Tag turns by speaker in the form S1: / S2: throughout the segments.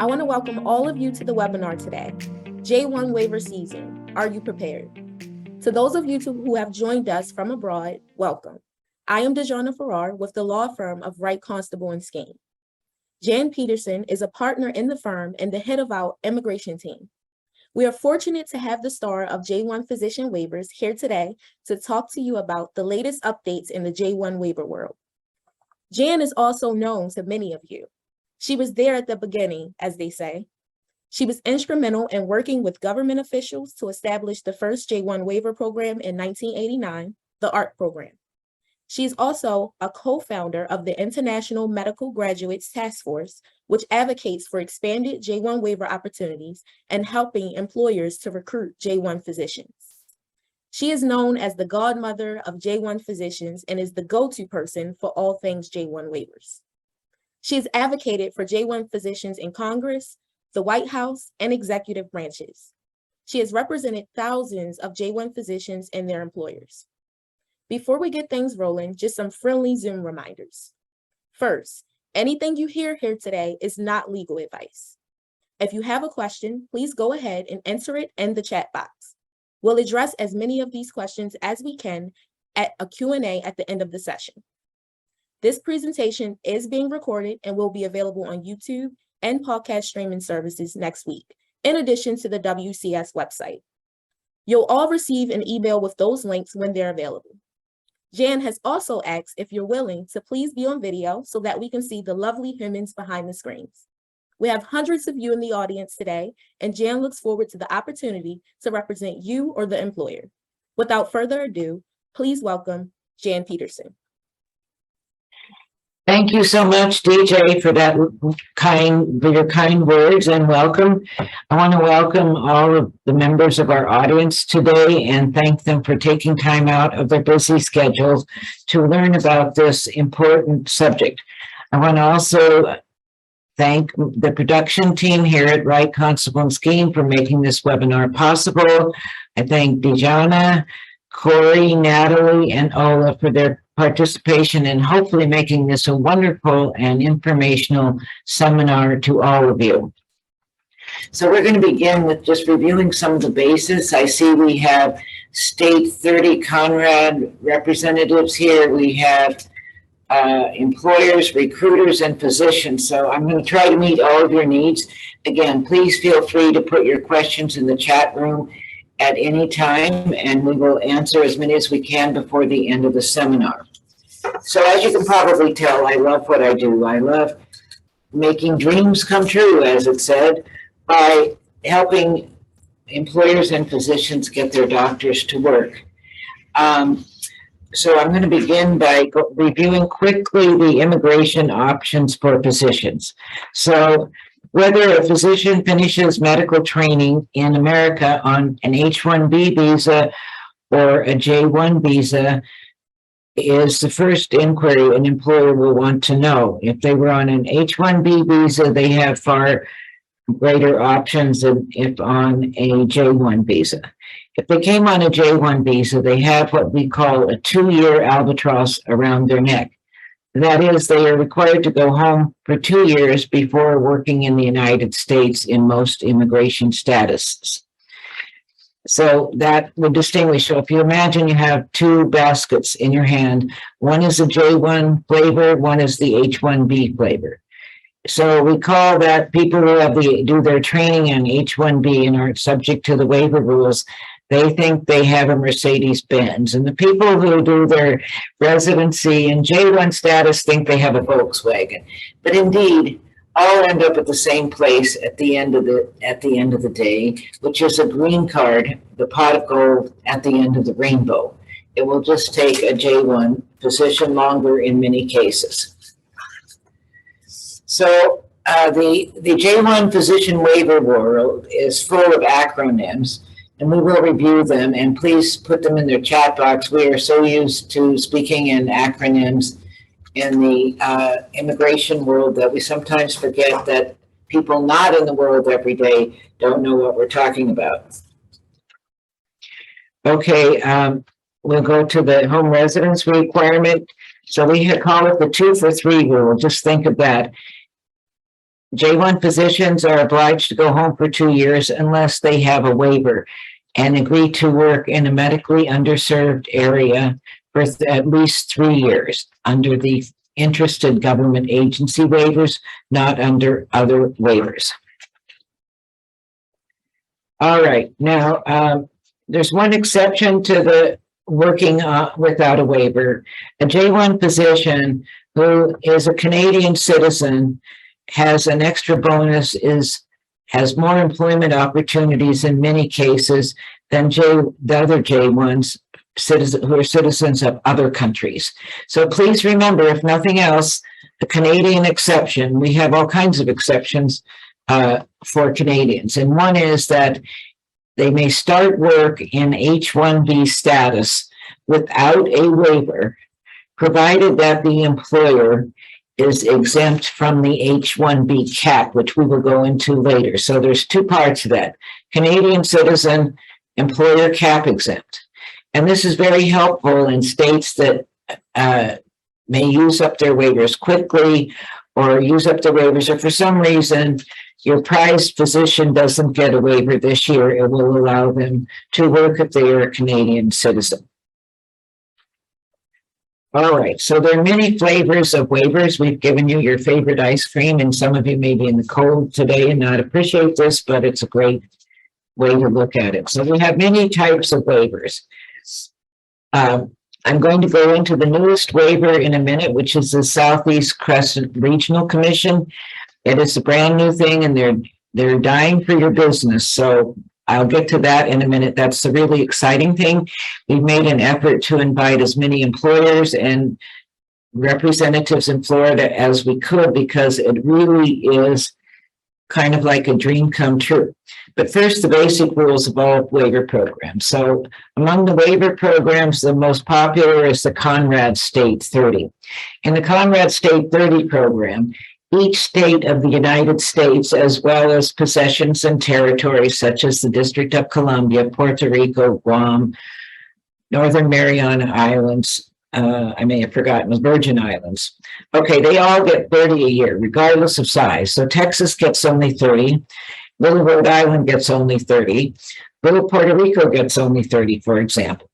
S1: I want to welcome all of you to the webinar today, J-1 Waiver Season. Are you prepared? To those of you who have joined us from abroad, welcome. I am Dejana Farrar with the law firm of Wright Constable and Skeen. Jan Pederson is a partner in the firm and the head of our immigration team. We are fortunate to have the star of J-1 Physician Waivers here today to talk to you about the latest updates in the J-1 waiver world. Jan is also known to many of you. She was there at the beginning, as they say. She was instrumental in working with government officials to establish the first J-1 waiver program in 1989, the ARC program. She is also a co-founder of the International Medical Graduates Task Force, which advocates for expanded J-1 waiver opportunities and helping employers to recruit J-1 physicians. She is known as the godmother of J-1 physicians and is the go-to person for all things J-1 waivers. She has advocated for J-1 physicians in Congress, the White House, and executive branches. She has represented thousands of J-1 physicians and their employers. Before we get things rolling, just some friendly Zoom reminders. First, anything you hear here today is not legal advice. If you have a question, please go ahead and enter it in the chat box. We'll address as many of these questions as we can at a Q&A at the end of the session. This presentation is being recorded and will be available on YouTube and podcast streaming services next week, in addition to the WCS website. You'll all receive an email with those links when they're available. Jan has also asked if you're willing to please be on video so that we can see the lovely humans behind the screens. We have hundreds of you in the audience today, and Jan looks forward to the opportunity to represent you or the employer. Without further ado, please welcome Jan Pederson.
S2: Thank you so much, DJ, for your kind words and welcome. I want to welcome all of the members of our audience today and thank them for taking time out of their busy schedules to learn about this important subject. I want to also thank the production team here at Wright Constable and Skeen for making this webinar possible. I thank Dejana, Corey, Natalie, and Ola for their participation in hopefully making this a wonderful and informational seminar to all of you. So we're going to begin with just reviewing some of the basis. I see we have State 30 Conrad representatives here. We have employers, recruiters, and physicians. So I'm going to try to meet all of your needs. Again, please feel free to put your questions in the chat room at any time, and we will answer as many as we can before the end of the seminar. So as you can probably tell, I love what I do. I love making dreams come true, as it said, by helping employers and physicians get their doctors to work. So I'm going to begin by reviewing quickly the immigration options for physicians. So whether a physician finishes medical training in America on an H-1B visa or a J-1 visa is the first inquiry an employer will want to know. If they were on an H-1B visa, they have far greater options than if on a J-1 visa. If they came on a J-1 visa, they have what we call a 2-year albatross around their neck. That is, they are required to go home for 2 years before working in the United States in most immigration statuses. So that would distinguish. So if you imagine you have 2 baskets in your hand, one is the J-1 flavor, one is the H-1B flavor. So we call that people who have do their training on H-1B and are subject to the waiver rules, they think they have a Mercedes-Benz. And the people who do their residency in J-1 status think they have a Volkswagen. But indeed, all end up at the same place at the end of the day, which is a green card, the pot of gold at the end of the rainbow. It will just take a J-1 physician longer in many cases. So the J-1 physician waiver world is full of acronyms, and we will review them, and please put them in their chat box. We are so used to speaking in acronyms in the immigration world that we sometimes forget that people not in the world every day don't know what we're talking about. Okay, we'll go to the home residence requirement. So we call it the 2 for 3 rule. Just think of that. J-1 physicians are obliged to go home for 2 years unless they have a waiver and agree to work in a medically underserved area for at least 3 years under the interested government agency waivers, not under other waivers. All right, now there's one exception to the working without a waiver. A J-1 physician who is a Canadian citizen has an extra bonus, has more employment opportunities in many cases than the other J-1s who are citizens of other countries. So please remember, if nothing else, the Canadian exception, we have all kinds of exceptions for Canadians. And one is that they may start work in H-1B status without a waiver, provided that the employer is exempt from the H-1B cap, which we will go into later. So there's two parts to that: Canadian citizen, employer cap exempt. And this is very helpful in states that may use up their waivers quickly or use up the waivers, or for some reason your prized physician doesn't get a waiver this year. It will allow them to work if they are a Canadian citizen. All right, so there are many flavors of waivers. We've given you your favorite ice cream, and some of you may be in the cold today and not appreciate this, but it's a great way to look at it. So we have many types of waivers. I'm going to go into the newest waiver in a minute, which is the Southeast Crescent Regional Commission. It is a brand new thing, and they're dying for your business. So I'll get to that in a minute. That's the really exciting thing. We've made an effort to invite as many employers and representatives in Florida as we could, because it really is kind of like a dream come true. But first, the basic rules of all waiver programs. So among the waiver programs, the most popular is the Conrad State 30. In the Conrad State 30 program, each state of the United States, as well as possessions and territories such as the District of Columbia, Puerto Rico, Guam, Northern Mariana Islands, I may have forgotten the Virgin Islands. Okay, they all get 30 a year, regardless of size. So Texas gets only 30. Little Rhode Island gets only 30. Little Puerto Rico gets only 30, for example.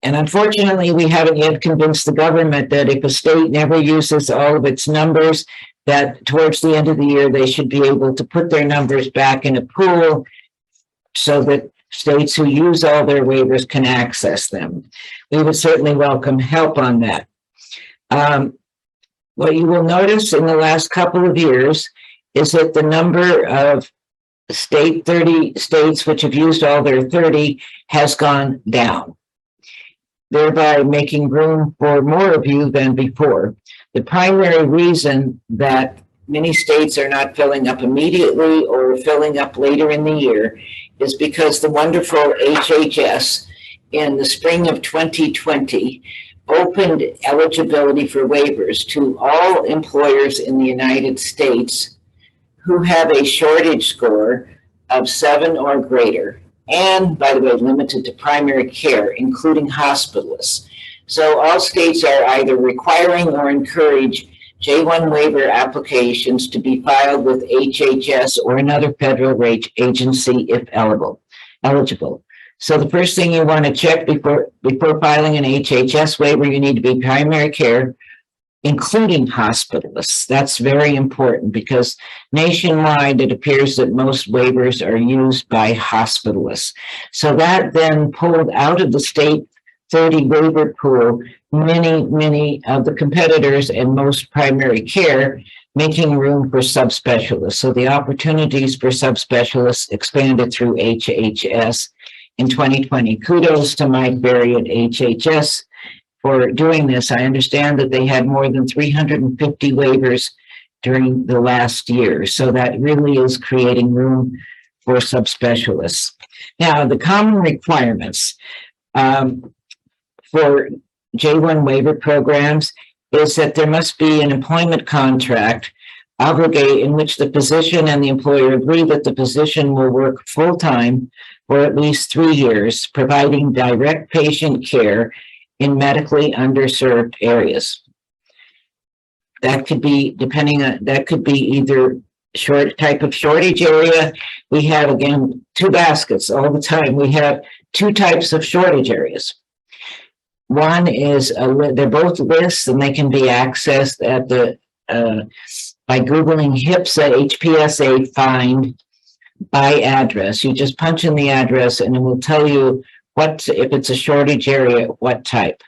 S2: And unfortunately, we haven't yet convinced the government that if a state never uses all of its numbers, that towards the end of the year, they should be able to put their numbers back in a pool so that states who use all their waivers can access them. We would certainly welcome help on that. What you will notice in the last couple of years is that the number of 30 states which have used all their 30 has gone down, thereby making room for more of you than before. The primary reason that many states are not filling up immediately or filling up later in the year is because the wonderful HHS in the spring of 2020 opened eligibility for waivers to all employers in the United States who have a shortage score of 7 or greater, and by the way, limited to primary care, including hospitalists. So all states are either requiring or encourage J-1 waiver applications to be filed with HHS or another federal agency if eligible. So the first thing you want to check before filing an HHS waiver, you need to be primary care, including hospitalists. That's very important because nationwide, it appears that most waivers are used by hospitalists. So that then pulled out of the state 30 waiver pool many of the competitors and most primary care, making room for subspecialists. So the opportunities for subspecialists expanded through HHS in 2020. Kudos to Mike Berry at HHS for doing this. I understand that they had more than 350 waivers during the last year. So that really is creating room for subspecialists. Now, the common requirements for J-1 waiver programs is that there must be an employment contract in which the physician and the employer agree that the physician will work full-time for at least 3 years, providing direct patient care in medically underserved areas. That could be that could be either type of shortage area. We have, again, two baskets all the time. We have two types of shortage areas. One is, they're both lists and they can be accessed at by Googling HIPSA HPSA find by address. You just punch in the address and it will tell you if it's a shortage area, what type.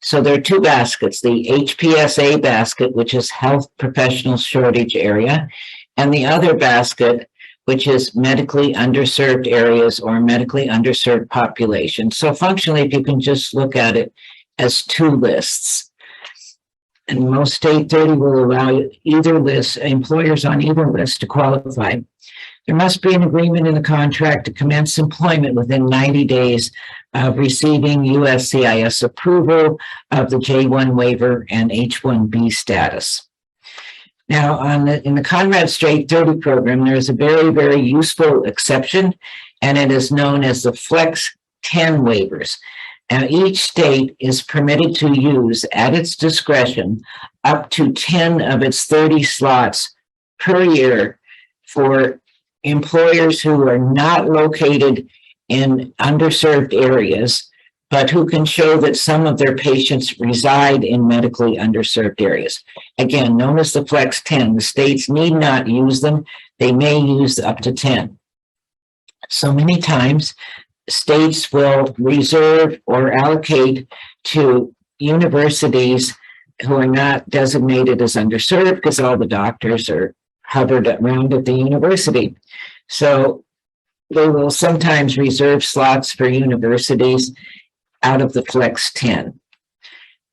S2: So there are two baskets, the HPSA basket, which is health professional shortage area, and the other basket, which is medically underserved areas or medically underserved population. So functionally, if you can just look at it as two lists. And most state 30 will allow either list, employers on either list to qualify. There must be an agreement in the contract to commence employment within 90 days of receiving USCIS approval of the J-1 waiver and H-1B status. Now, in the Conrad Straight 30 program, there is a very, very useful exception, and it is known as the Flex 10 waivers. Now, each state is permitted to use, at its discretion, up to 10 of its 30 slots per year for employers who are not located in underserved areas, but who can show that some of their patients reside in medically underserved areas. Again, known as the Flex 10, the states need not use them. They may use up to 10. So many times, states will reserve or allocate to universities who are not designated as underserved because all the doctors are hovered around at the university. So they will sometimes reserve slots for universities out of the Flex 10.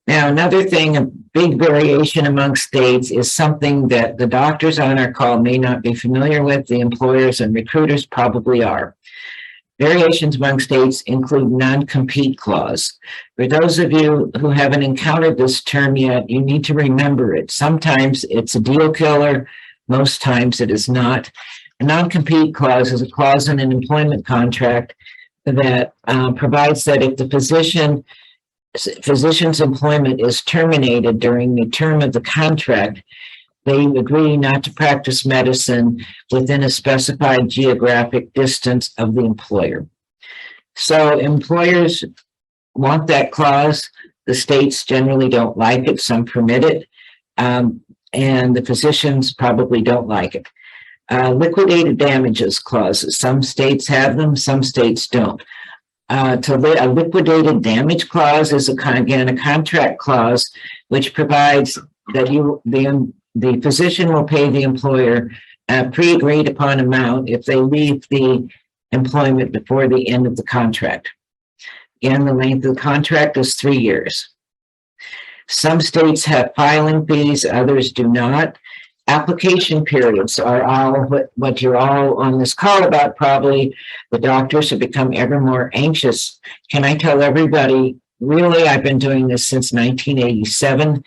S2: Now, another thing, a big variation among states is something that the doctors on our call may not be familiar with. The employers and recruiters probably are. Variations among states include non-compete clause. For those of you who haven't encountered this term yet, you need to remember it. Sometimes it's a deal killer. Most times it is not. A non-compete clause is a clause in an employment contract that provides that if the physician's employment is terminated during the term of the contract, they agree not to practice medicine within a specified geographic distance of the employer. So employers want that clause. The states generally don't like it. Some permit it. And the physicians probably don't like it. Liquidated damages clauses. Some states have them, some states don't. A liquidated damage clause is a contract clause which provides that the physician will pay the employer a pre-agreed upon amount if they leave the employment before the end of the contract. Again, the length of the contract is 3 years. Some states have filing fees, others do not. Application periods are all what you're all on this call about probably. The doctors have become ever more anxious. Can I tell everybody, really, I've been doing this since 1987.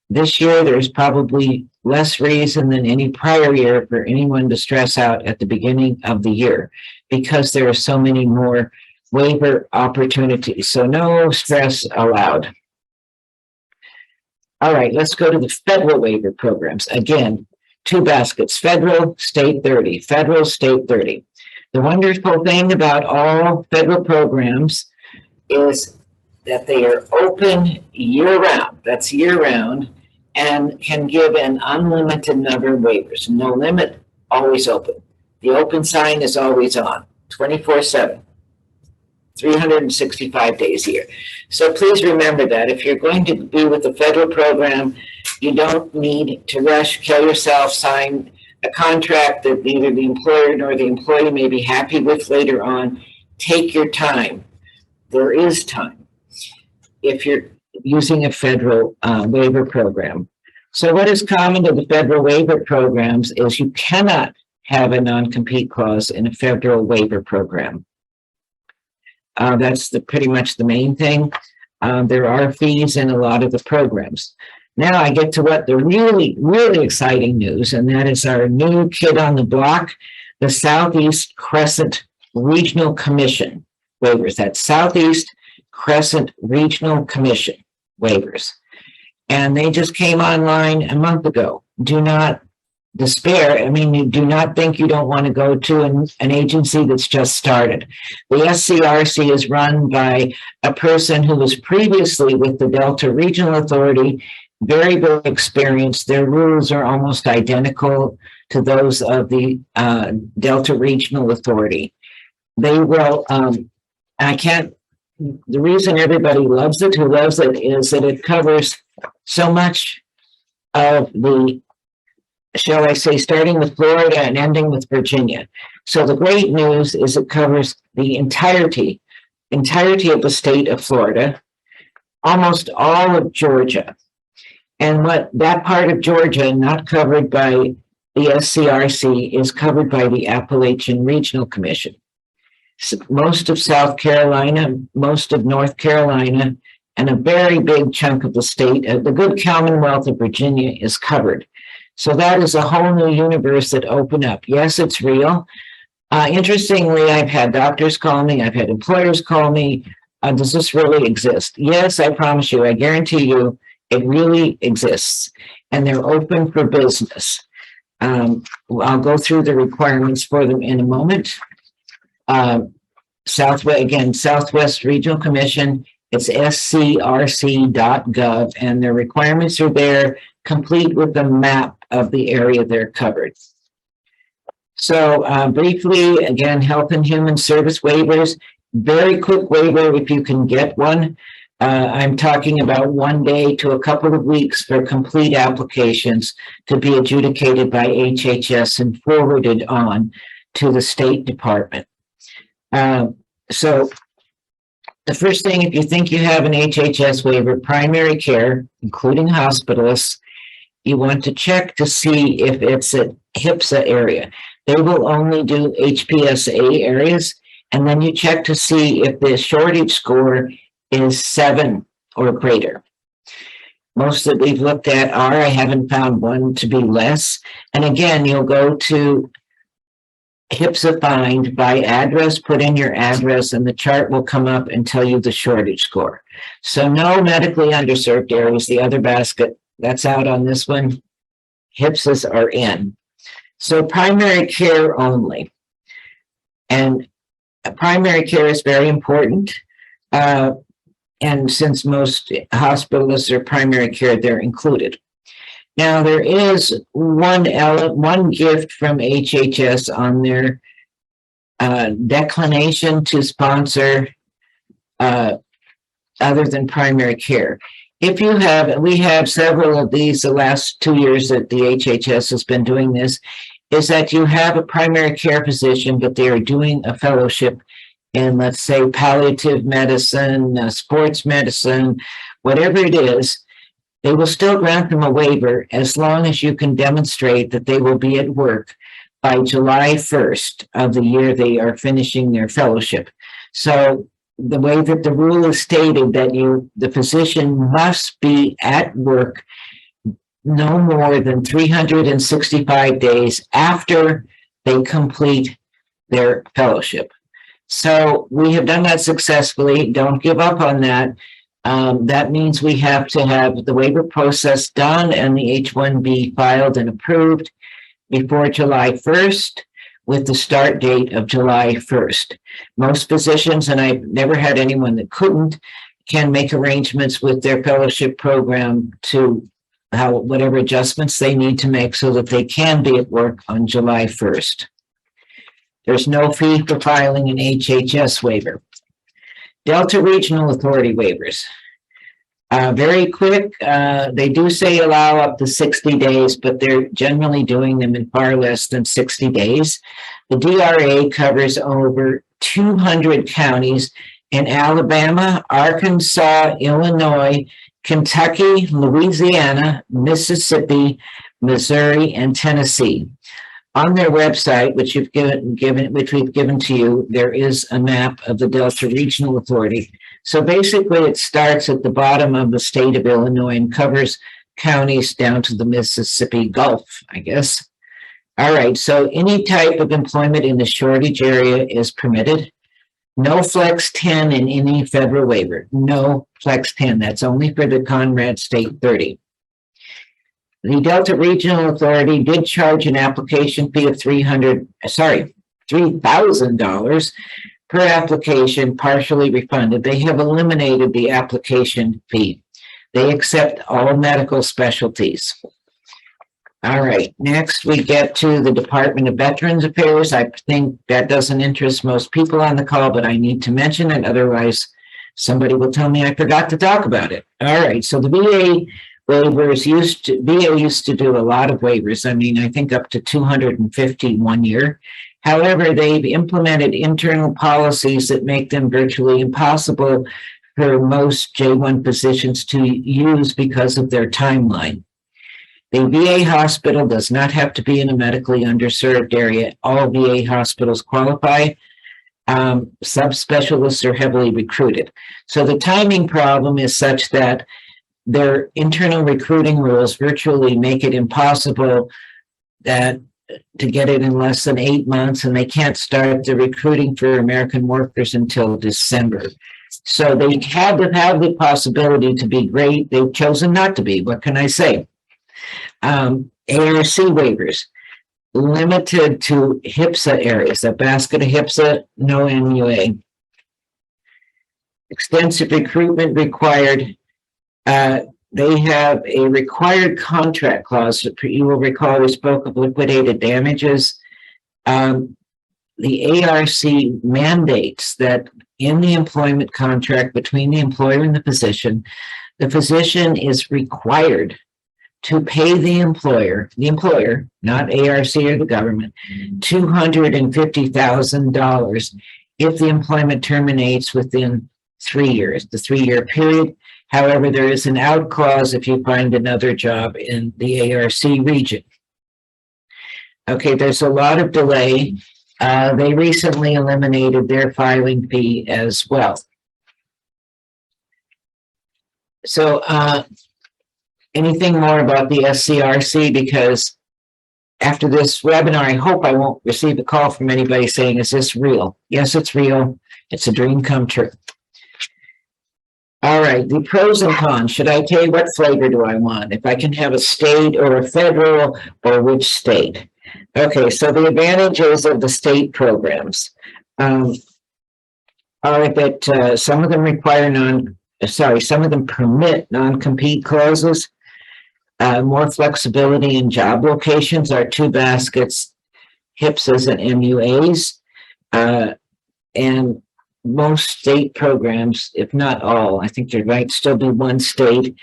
S2: This year, there's probably less reason than any prior year for anyone to stress out at the beginning of the year because there are so many more waiver opportunities. So no stress allowed. All right, let's go to the federal waiver programs. Again, two baskets, federal, state 30, federal, state 30. The wonderful thing about all federal programs is that they are open year-round. That's year-round, and can give an unlimited number of waivers. No limit, always open. The open sign is always on, 24/7, 365 days a year. So please remember that if you're going to be with the federal program, you don't need to rush, kill yourself, sign a contract that neither the employer nor the employee may be happy with later on. Take your time. There is time if you're using a federal waiver program. So what is common to the federal waiver programs is you cannot have a non-compete clause in a federal waiver program. That's pretty much the main thing. There are fees in a lot of the programs. Now I get to what the really, really exciting news, and that is our new kid on the block, the Southeast Crescent Regional Commission waivers. That's Southeast Crescent Regional Commission waivers. And they just came online a month ago. Do not despair. I mean, you do not think you don't want to go to an agency that's just started. The SCRC is run by a person who was previously with the Delta Regional Authority, very, very experienced. Their rules are almost identical to those of the Delta Regional Authority. They will, the reason everybody loves it, who loves it, is that it covers so much of the, shall I say, starting with Florida and ending with Virginia. So the great news is it covers the entirety of the state of Florida, almost all of Georgia. And what that part of Georgia, not covered by the SCRC, is covered by the Appalachian Regional Commission. So most of South Carolina, most of North Carolina, and a very big chunk of the state, the good Commonwealth of Virginia, is covered. So that is a whole new universe that opened up. Yes, it's real. Interestingly, I've had doctors call me, I've had employers call me. Does this really exist? Yes, I promise you, I guarantee you, it really exists. And they're open for business. I'll go through the requirements for them in a moment. Southwest Regional Commission, it's scrc.gov, and their requirements are there, complete with the map of the area they're covered. So briefly, again, health and human service waivers, very quick waiver if you can get one. I'm talking about 1 day to a couple of weeks for complete applications to be adjudicated by HHS and forwarded on to the State Department. So the first thing, if you think you have an HHS waiver, primary care, including hospitalists, you want to check to see if it's a HPSA area. They will only do HPSA areas, and then you check to see if the shortage score is 7 or greater. Most that we've looked at are, I haven't found one to be less. And again, you'll go to HPSA find by address, put in your address, and the chart will come up and tell you the shortage score. So no medically underserved areas, the other basket, that's out on this one. HPSAs are in. So primary care only. And primary care is very important. And since most hospitalists are primary care, they're included. Now, there is one gift from HHS on their declination to sponsor other than primary care. If you have, we have several of these the last 2 years that the HHS has been doing this, is that you have a primary care physician, but they are doing a fellowship in, let's say, palliative medicine, sports medicine, whatever it is. They will still grant them a waiver as long as you can demonstrate that they will be at work by July 1st of the year they are finishing their fellowship. So the way that the rule is stated, that the physician must be at work no more than 365 days after they complete their fellowship. So we have done that successfully. Don't give up on that. That means we have to have the waiver process done and the H-1B filed and approved before July 1st with the start date of July 1st. Most physicians, and I've never had anyone that couldn't, can make arrangements with their fellowship program to whatever adjustments they need to make so that they can be at work on July 1st. There's no fee for filing an HHS waiver. Delta Regional Authority waivers. Very quick. They do say allow up to 60 days, but they're generally doing them in far less than 60 days. The DRA covers over 200 counties in Alabama, Arkansas, Illinois, Kentucky, Louisiana, Mississippi, Missouri, and Tennessee. On their website, which we've given to you, there is a map of the Delta Regional Authority. So basically, it starts at the bottom of the state of Illinois and covers counties down to the Mississippi Gulf, I guess. All right, so any type of employment in the shortage area is permitted. No flex 10 in any federal waiver. No flex 10. That's only for the Conrad State 30. The Delta Regional Authority did charge an application fee of $3,000 per application, partially refunded. They have eliminated the application fee. They accept all medical specialties. All right, next we get to the Department of Veterans Affairs. I think that doesn't interest most people on the call, but I need to mention it. Otherwise, somebody will tell me I forgot to talk about it. All right, so the VA waivers VA used to do a lot of waivers. I mean, I think up to 250 1 year. However, they've implemented internal policies that make them virtually impossible for most J-1 physicians to use because of their timeline. The VA hospital does not have to be in a medically underserved area. All VA hospitals qualify. Subspecialists are heavily recruited. So the timing problem is such that their internal recruiting rules virtually make it impossible to get it in less than 8 months, and they can't start the recruiting for American workers until December. So they had to have the possibility to be great. They've chosen not to be. What can I say? ARC waivers, limited to HIPSA areas, a basket of HIPSA, no MUA. Extensive recruitment required. They have a required contract clause. You will recall we spoke of liquidated damages. The ARC mandates that in the employment contract between the employer and the physician is required to pay the employer, not ARC or the government, $250,000 if the employment terminates within 3 years, the 3-year period. However, there is an out clause if you find another job in the ARC region. Okay, there's a lot of delay. They recently eliminated their filing fee as well. So, anything more about the SCRC? Because after this webinar, I hope I won't receive a call from anybody saying, is this real? Yes, it's real. It's a dream come true. All right, the pros and cons. Should I tell you what flavor do I want? If I can have a state or a federal, or which state? Okay, so the advantages of the state programs are that some of them permit non-compete clauses, more flexibility in job locations, our 2 baskets, HIPSAs and MUAs, and most state programs, if not all, I think there might still be one state,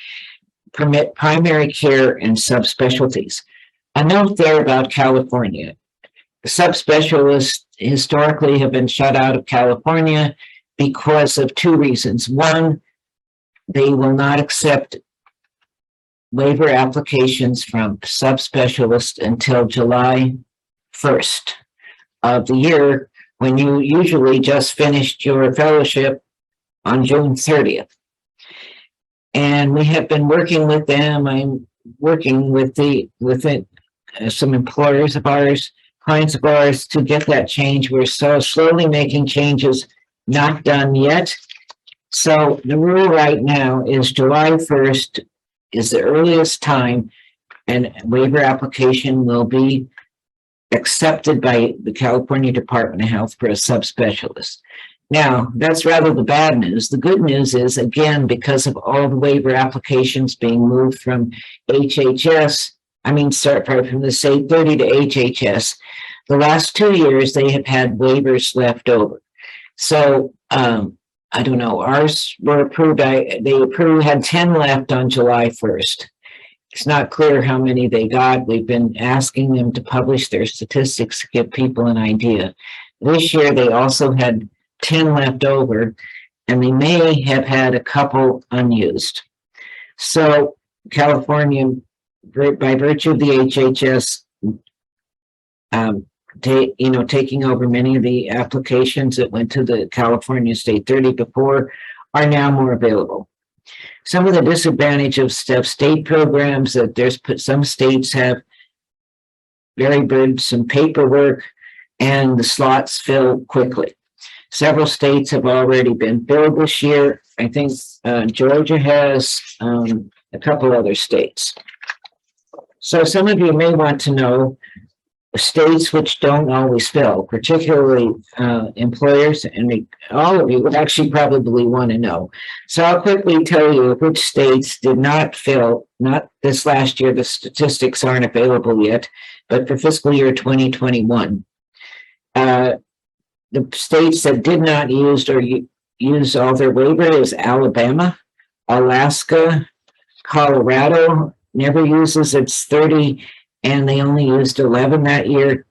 S2: permit primary care and subspecialties. A note there about California. Subspecialists historically have been shut out of California because of 2 reasons. One, they will not accept waiver applications from subspecialists until July 1st of the year, when you usually just finished your fellowship on June 30th. And we have been working with them. I'm working with some employers of ours, clients of ours, to get that change. We're so slowly making changes, not done yet. So the rule right now is July 1st is the earliest time and waiver application will be accepted by the California Department of Health for a subspecialist. Now, that's rather the bad news. The good news is, again, because of all the waiver applications being moved from from the state 30 to HHS, the last 2 years they have had waivers left over. So, I don't know, ours were approved. Had 10 left on July 1st. It's not clear how many they got. We've been asking them to publish their statistics to give people an idea. This year, they also had 10 left over, and they may have had a couple unused. So California, by virtue of the HHS, taking over many of the applications that went to the California State 30 before, are now more available. Some of the disadvantage of state programs that some states have very burdensome paperwork and the slots fill quickly. Several states have already been filled this year. I think Georgia has, a couple other states. So some of you may want to know states which don't always fill, particularly employers, and all of you would actually probably want to know. So I'll quickly tell you which states did not fill, not this last year, the statistics aren't available yet, but for fiscal year 2021. The states that did not use or use all their waiver is Alabama, Alaska, Colorado never uses its 30, and they only used 11 that year.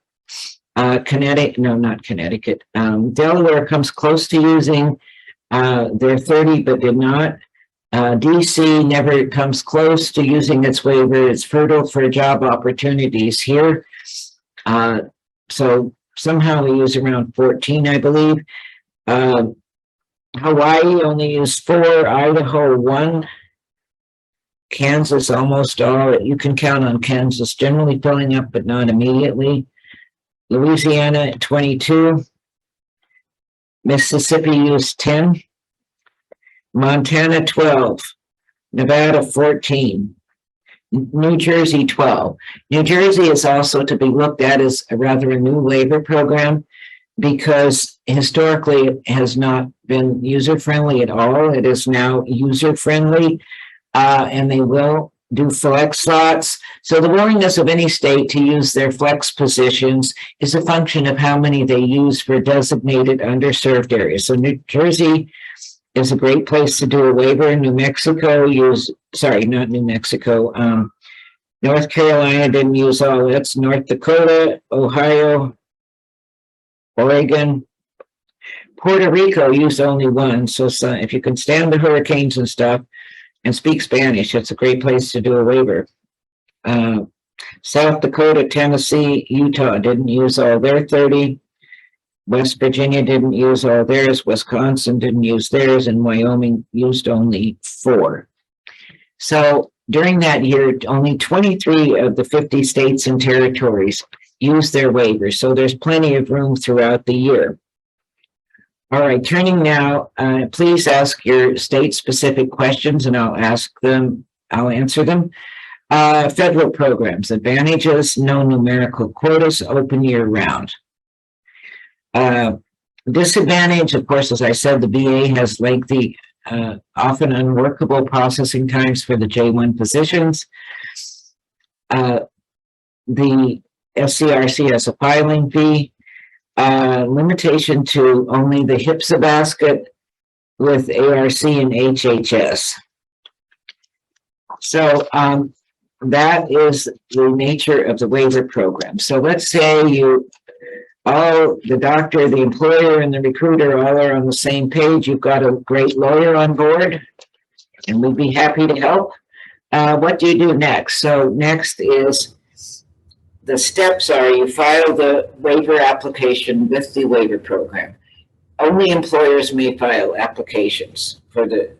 S2: Connecticut, no, not Connecticut. Delaware comes close to using their 30, but did not. DC never comes close to using its waiver. It's fertile for job opportunities here. So somehow we use around 14, I believe. Hawaii only used 4, Idaho 1, Kansas almost all. You can count on Kansas generally filling up, but not immediately. Louisiana 22, Mississippi used 10, Montana 12, Nevada 14, New Jersey 12. New Jersey is also to be looked at as a rather a new waiver program because historically it has not been user-friendly at all. It is now user-friendly, and they will do flex slots. So the willingness of any state to use their flex positions is a function of how many they use for designated underserved areas. So New Jersey is a great place to do a waiver. New Mexico not New Mexico. North Carolina didn't use all its. North Dakota, Ohio, Oregon, Puerto Rico used only 1. So if you can stand the hurricanes and stuff and speak Spanish, it's a great place to do a waiver. South Dakota, Tennessee, Utah didn't use all their 30. West Virginia didn't use all theirs. Wisconsin didn't use theirs, and Wyoming used only 4. So during that year, only 23 of the 50 states and territories used their waivers. So there's plenty of room throughout the year. All right, turning now, please ask your state-specific questions and I'll answer them. Federal programs, advantages, no numerical quotas, open year-round. Disadvantage, of course, as I said, the VA has lengthy, often unworkable processing times for the J-1 positions. The SCRC has a filing fee. Limitation to only the HPSA basket with ARC and HHS. So that is the nature of the waiver program. So let's say the doctor, the employer, and the recruiter all are on the same page. You've got a great lawyer on board, and we'd be happy to help. What do you do next? So next is the steps are you file the waiver application with the waiver program. Only employers may file applications for the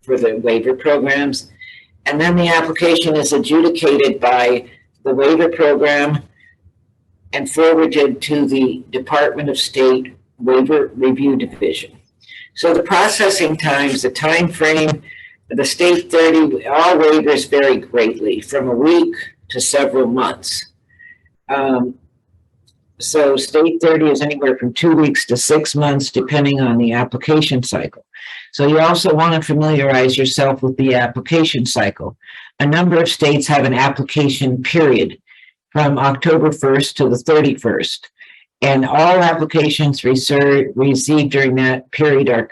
S2: waiver programs. And then the application is adjudicated by the waiver program and forwarded to the Department of State Waiver Review Division. So the processing times, the time frame, the state 30, all waivers vary greatly from a week to several months. So state 30 is anywhere from 2 weeks to 6 months, depending on the application cycle. So you also want to familiarize yourself with the application cycle. A number of states have an application period from October 1st to the 31st. And all applications received during that period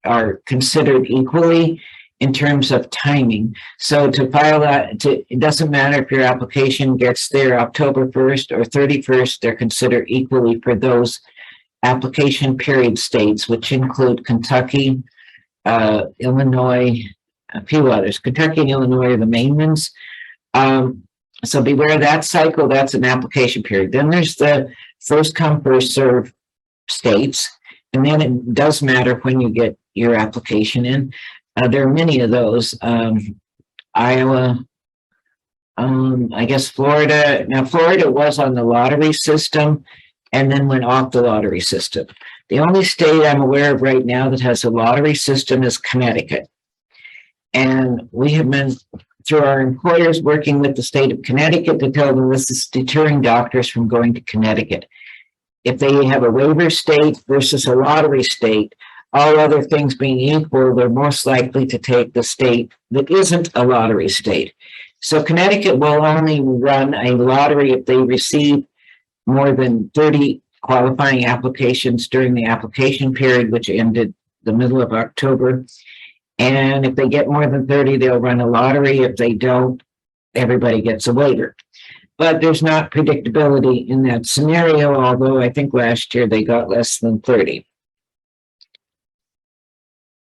S2: are considered equally in terms of timing. So to file that, it doesn't matter if your application gets there October 1st or 31st, they're considered equally for those application period states, which include Kentucky, Illinois, a few others. Kentucky and Illinois are the main ones. So beware of that cycle. That's an application period. Then there's the first come, first serve states. And then it does matter when you get your application in. There are many of those. Iowa, I guess Florida. Now, Florida was on the lottery system and then went off the lottery system. The only state I'm aware of right now that has a lottery system is Connecticut. And we have been, through our employers, working with the state of Connecticut to tell them this is deterring doctors from going to Connecticut. If they have a waiver state versus a lottery state, all other things being equal, they're most likely to take the state that isn't a lottery state. So Connecticut will only run a lottery if they receive more than 30 qualifying applications during the application period, which ended the middle of October. And if they get more than 30, they'll run a lottery. If they don't, everybody gets a waiver. But there's not predictability in that scenario, although I think last year they got less than 30.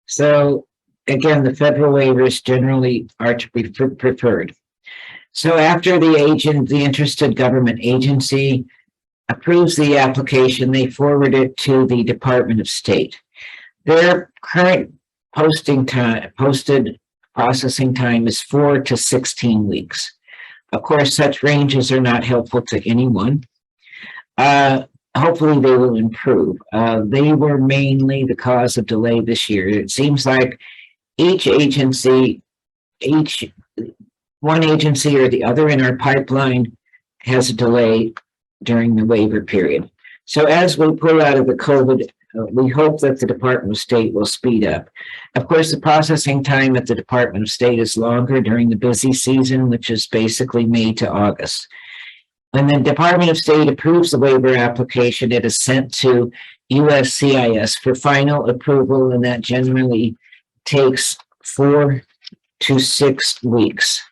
S2: So again, the federal waivers generally are to be preferred. So after the interested government agency approves the application, they forward it to the Department of State. Their current posted processing time is 4 to 16 weeks. Of course, such ranges are not helpful to anyone. Hopefully they will improve. They were mainly the cause of delay this year. It seems like one agency or the other in our pipeline has a delay during the waiver period. So as we pull out of the COVID, we hope that the Department of State will speed up. Of course, the processing time at the Department of State is longer during the busy season, which is basically May to August. When the Department of State approves the waiver application, it is sent to USCIS for final approval, and that generally takes 4 to 6 weeks.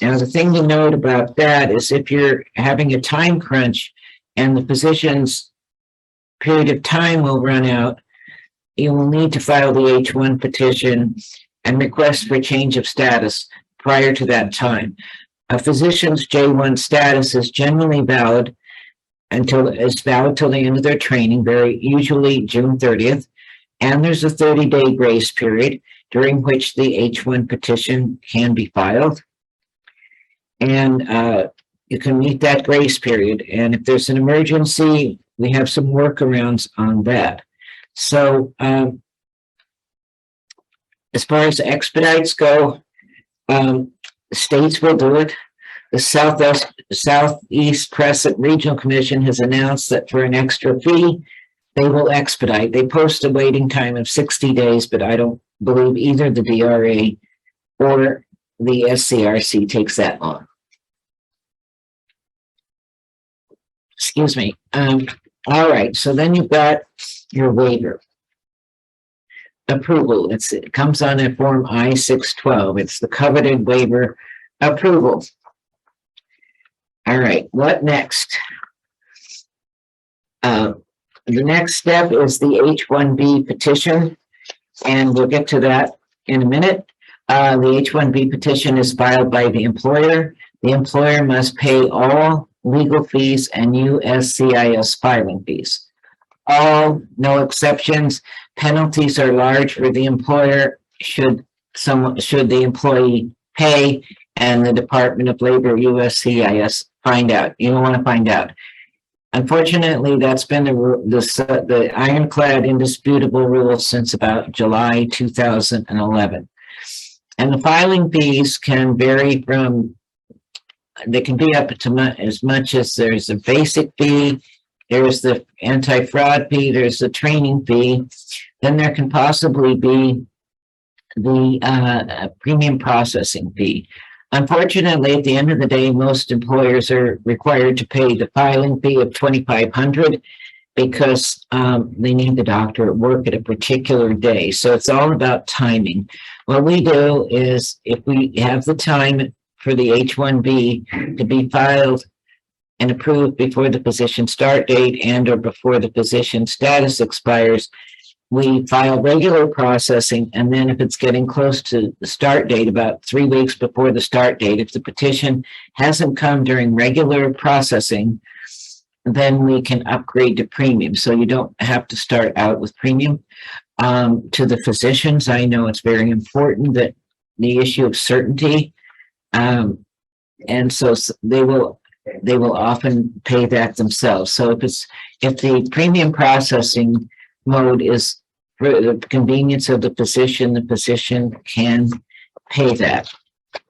S2: Now, the thing to note about that is if you're having a time crunch and the physician's period of time will run out, you will need to file the H-1 petition and request for change of status prior to that time. A physician's J-1 status is generally valid till the end of their training, very usually June 30th, and there's a 30-day grace period during which the H-1 petition can be filed. And you can meet that grace period. And if there's an emergency, we have some workarounds on that. So as far as expedites go, states will do it. The Southeast Crescent Regional Commission has announced that for an extra fee, they will expedite. They post a waiting time of 60 days, but I don't believe either the DRA or the SCRC takes that long. Excuse me. All right, so then you've got your waiver approval. It comes on a form I-612. It's the coveted waiver approval. All right, what next? The next step is the H-1B petition, and we'll get to that in a minute. The H-1B petition is filed by the employer. The employer must pay all legal fees and USCIS filing fees. All, no exceptions. Penalties are large for the employer should the employee pay and the Department of Labor, USCIS, find out. You don't want to find out. Unfortunately, that's been the ironclad, indisputable rule since about July 2011. And the filing fees can vary from, they can be up to as much as there's a basic fee, there's the anti-fraud fee, there's the training fee, then there can possibly be the premium processing fee. Unfortunately, at the end of the day, most employers are required to pay the filing fee of $2,500 because they need the doctor at work at a particular day. So it's all about timing. What we do is if we have the time for the H-1B to be filed and approved before the physician start date and or before the physician status expires, we file regular processing, and then if it's getting close to the start date, about 3 weeks before the start date, if the petition hasn't come during regular processing, then we can upgrade to premium. So you don't have to start out with premium. To the physicians, I know it's very important that the issue of certainty, and so they will often pay that themselves. So if the premium processing mode is for the convenience of the physician can pay that.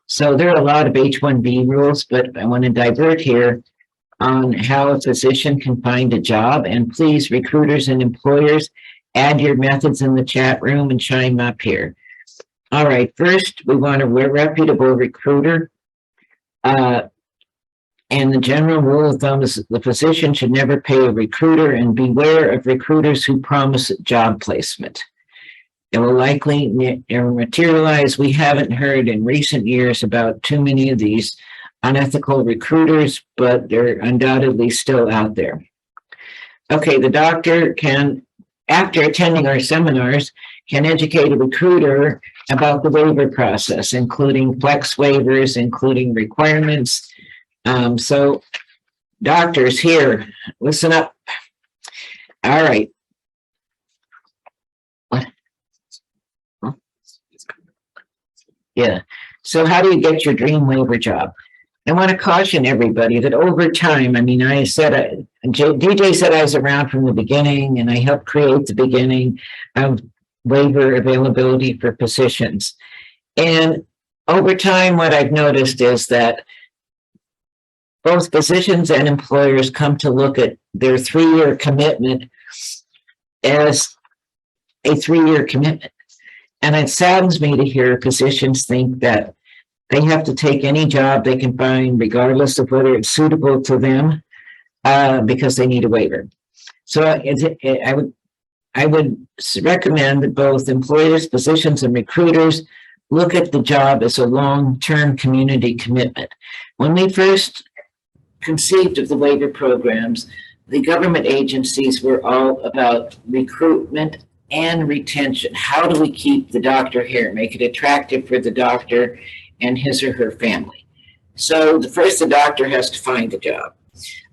S2: So there are a lot of H-1B rules, but I want to divert here on how a physician can find a job. And please, recruiters and employers, add your methods in the chat room and chime up here. All right, first, we want a reputable recruiter. And the general rule of thumb is the physician should never pay a recruiter, and beware of recruiters who promise job placement. It will likely materialize. We haven't heard in recent years about too many of these unethical recruiters, but they're undoubtedly still out there. Okay, the doctor can, after attending our seminars, can educate a recruiter about the waiver process, including flex waivers, including requirements. So doctors here, listen up. All right. What? Huh? Yeah. So how do you get your dream waiver job? I want to caution everybody that over time, I mean, DJ said I was around from the beginning, and I helped create the beginning of waiver availability for physicians. And over time, what I've noticed is that both physicians and employers come to look at their 3-year commitment as a 3-year commitment. And it saddens me to hear physicians think that they have to take any job they can find, regardless of whether it's suitable to them, because they need a waiver. So I would recommend that both employers, physicians, and recruiters look at the job as a long-term community commitment. When we first conceived of the waiver programs, the government agencies were all about recruitment and retention. How do we keep the doctor here, make it attractive for the doctor and his or her family? So first, the doctor has to find a job.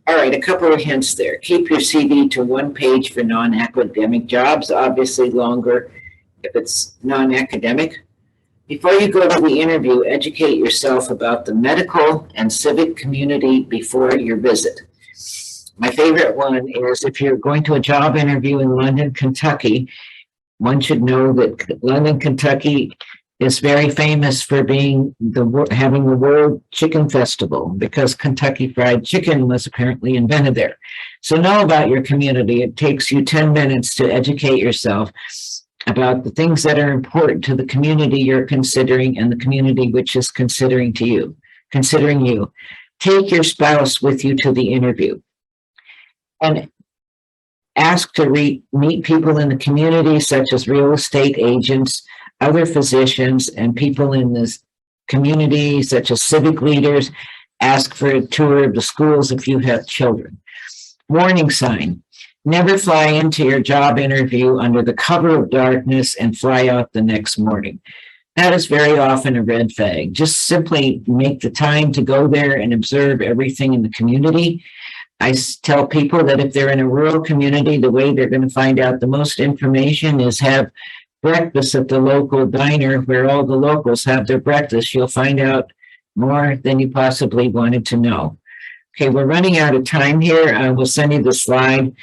S2: All right, a couple of hints there. Keep your CV to 1 page for non-academic jobs, obviously longer if it's non-academic. Before you go to the interview, educate yourself about the medical and civic community before your visit. My favorite one is if you're going to a job interview in London, Kentucky, one should know that London, Kentucky is very famous for having the World Chicken Festival, because Kentucky Fried Chicken was apparently invented there. So know about your community. It takes you 10 minutes to educate yourself about the things that are important to the community you're considering and the community which is considering you. Take your spouse with you to the interview and ask to meet people in the community, such as real estate agents, other physicians, and people in this community, such as civic leaders. Ask for a tour of the schools if you have children. Warning sign: never fly into your job interview under the cover of darkness and fly out the next morning. That is very often a red flag. Just simply make the time to go there and observe everything in the community. I tell people that if they're in a rural community, the way they're going to find out the most information is have breakfast at the local diner where all the locals have their breakfast. You'll find out more than you possibly wanted to know. Okay, we're running out of time here. I will send you the slide.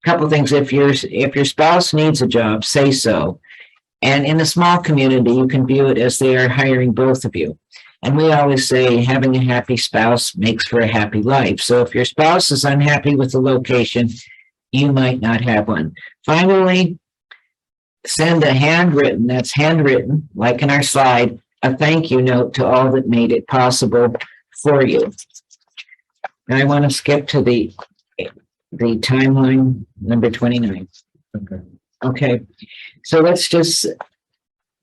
S2: Couple things: if your spouse needs a job, say so. And in a small community, you can view it as they are hiring both of you. And we always say having a happy spouse makes for a happy life. So if your spouse is unhappy with the location, you might not have one. Finally, send a handwritten, like in our slide, a thank you note to all that made it possible for you. And I want to skip to the timeline, number 29. Okay, so let's just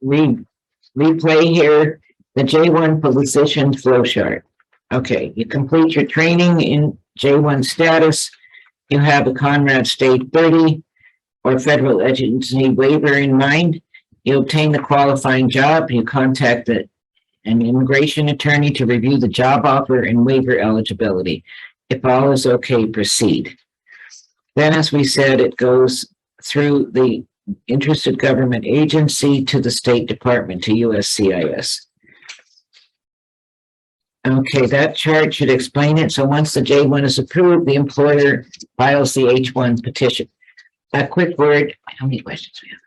S2: replay here the J-1 physician flowchart. Okay, you complete your training in J-1 status. You have a Conrad State 30 or federal agency waiver in mind. You obtain the qualifying job. You contact an immigration attorney to review the job offer and waiver eligibility. If all is okay, proceed. Then, as we said, it goes through the interested government agency to the State Department, to USCIS. Okay, that chart should explain it. So once the J-1 is approved, the employer files the H-1 petition. A quick word, how many questions we have?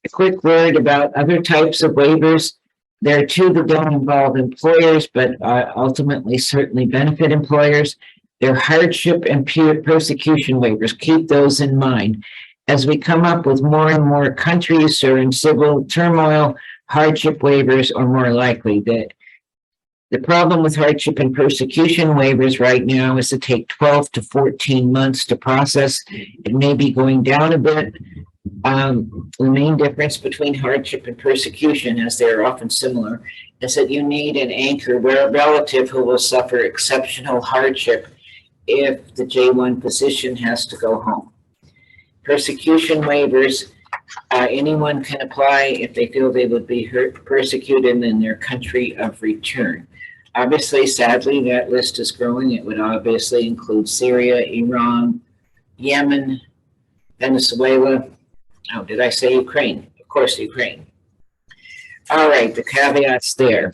S2: A quick word about other types of waivers. There are two that don't involve employers, but ultimately certainly benefit employers. They're hardship and persecution waivers. Keep those in mind. As we come up with more and more countries who are in civil turmoil, hardship waivers are more likely. The problem with hardship and persecution waivers right now is to take 12 to 14 months to process. It may be going down a bit. The main difference between hardship and persecution, as they're often similar, is that you need an anchor relative who will suffer exceptional hardship if the J-1 physician has to go home. Persecution waivers, anyone can apply if they feel they would be persecuted in their country of return. Obviously, sadly, that list is growing. It would obviously include Syria, Iran, Yemen, Venezuela. Oh, did I say Ukraine? Of course, Ukraine. All right, the caveats there.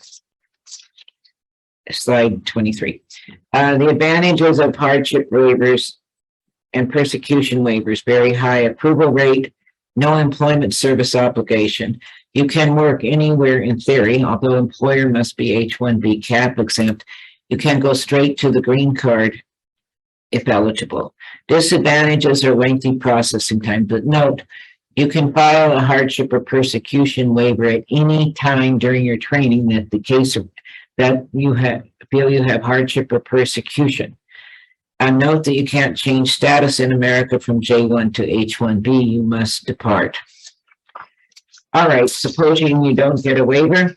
S2: Slide 23. The advantages of hardship waivers and persecution waivers: very high approval rate, no employment service obligation. You can work anywhere in theory, although employer must be H-1B cap exempt. You can go straight to the green card if eligible. Disadvantages are lengthy processing time, but note, you can file a hardship or persecution waiver at any time during your training that the case of that you feel you have hardship or persecution. And note that you can't change status in America from J-1 to H-1B. You must depart. All right, supposing you don't get a waiver.